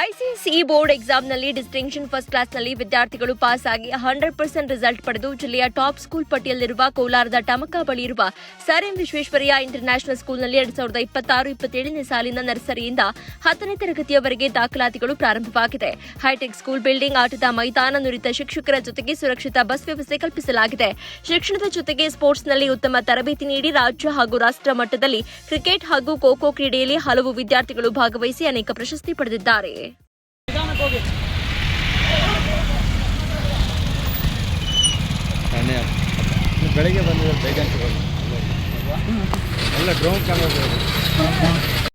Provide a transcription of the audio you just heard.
ICSE board ಎಕ್ಸಾಮ್ನಲ್ಲಿ distinction first ಕ್ಲಾಸ್ನಲ್ಲಿ ವಿದ್ಯಾರ್ಥಿಗಳು pass ಆಗಿ 100% ರಿಸಲ್ಟ್ ಪಡೆದು ಜಿಲ್ಲೆಯ ಟಾಪ್ ಸ್ಕೂಲ್ ಪಟ್ಟಿಯಲ್ಲಿರುವ ಕೋಲಾರದ ಟಮಕ ಬಳಿ ಇರುವ ಸರ್ ಎಂ ವಿಶ್ವೇಶ್ವರಯ್ಯ ಇಂಟರ್ನ್ಯಾಷನಲ್ ಸ್ಕೂಲ್ನಲ್ಲಿ 2026-27ನೇ ಸಾಲಿನ ನರ್ಸರಿಯಿಂದ 10ನೇ ತರಗತಿಯವರೆಗೆ ದಾಖಲಾತಿಗಳು ಪ್ರಾರಂಭವಾಗಿದೆ. ಹೈಟೆಕ್ ಸ್ಕೂಲ್ ಬಿಲ್ಡಿಂಗ್, ಆಟದ ಮೈದಾನ, ನುರಿತ ಶಿಕ್ಷಕರ ಜೊತೆಗೆ ಸುರಕ್ಷಿತ ಬಸ್ ವ್ಯವಸ್ಥೆ ಕಲ್ಪಿಸಲಾಗಿದೆ. ಶಿಕ್ಷಣದ ಜೊತೆಗೆ ಸ್ಪೋರ್ಟ್ಸ್ನಲ್ಲಿ ಉತ್ತಮ ತರಬೇತಿ ನೀಡಿ ರಾಜ್ಯ ಹಾಗೂ ರಾಷ್ಟ್ರ ಮಟ್ಟದಲ್ಲಿ ಕ್ರಿಕೆಟ್ ಹಾಗೂ ಖೋ ಖೋ ಕ್ರೀಡೆಯಲ್ಲಿ ಹಲವು ವಿದ್ಯಾರ್ಥಿಗಳು ಭಾಗವಹಿಸಿ ಅನೇಕ ಪ್ರಶಸ್ತಿ ಪಡೆದಿದ್ದಾರೆ. ಬೆಳಗ್ಗೆ ಬಂದಿದ್ದಾರೆ, ಬೇಗ ಎಲ್ಲ ಡ್ರೋನ್ ಕ್ಯಾಮ್ರಾ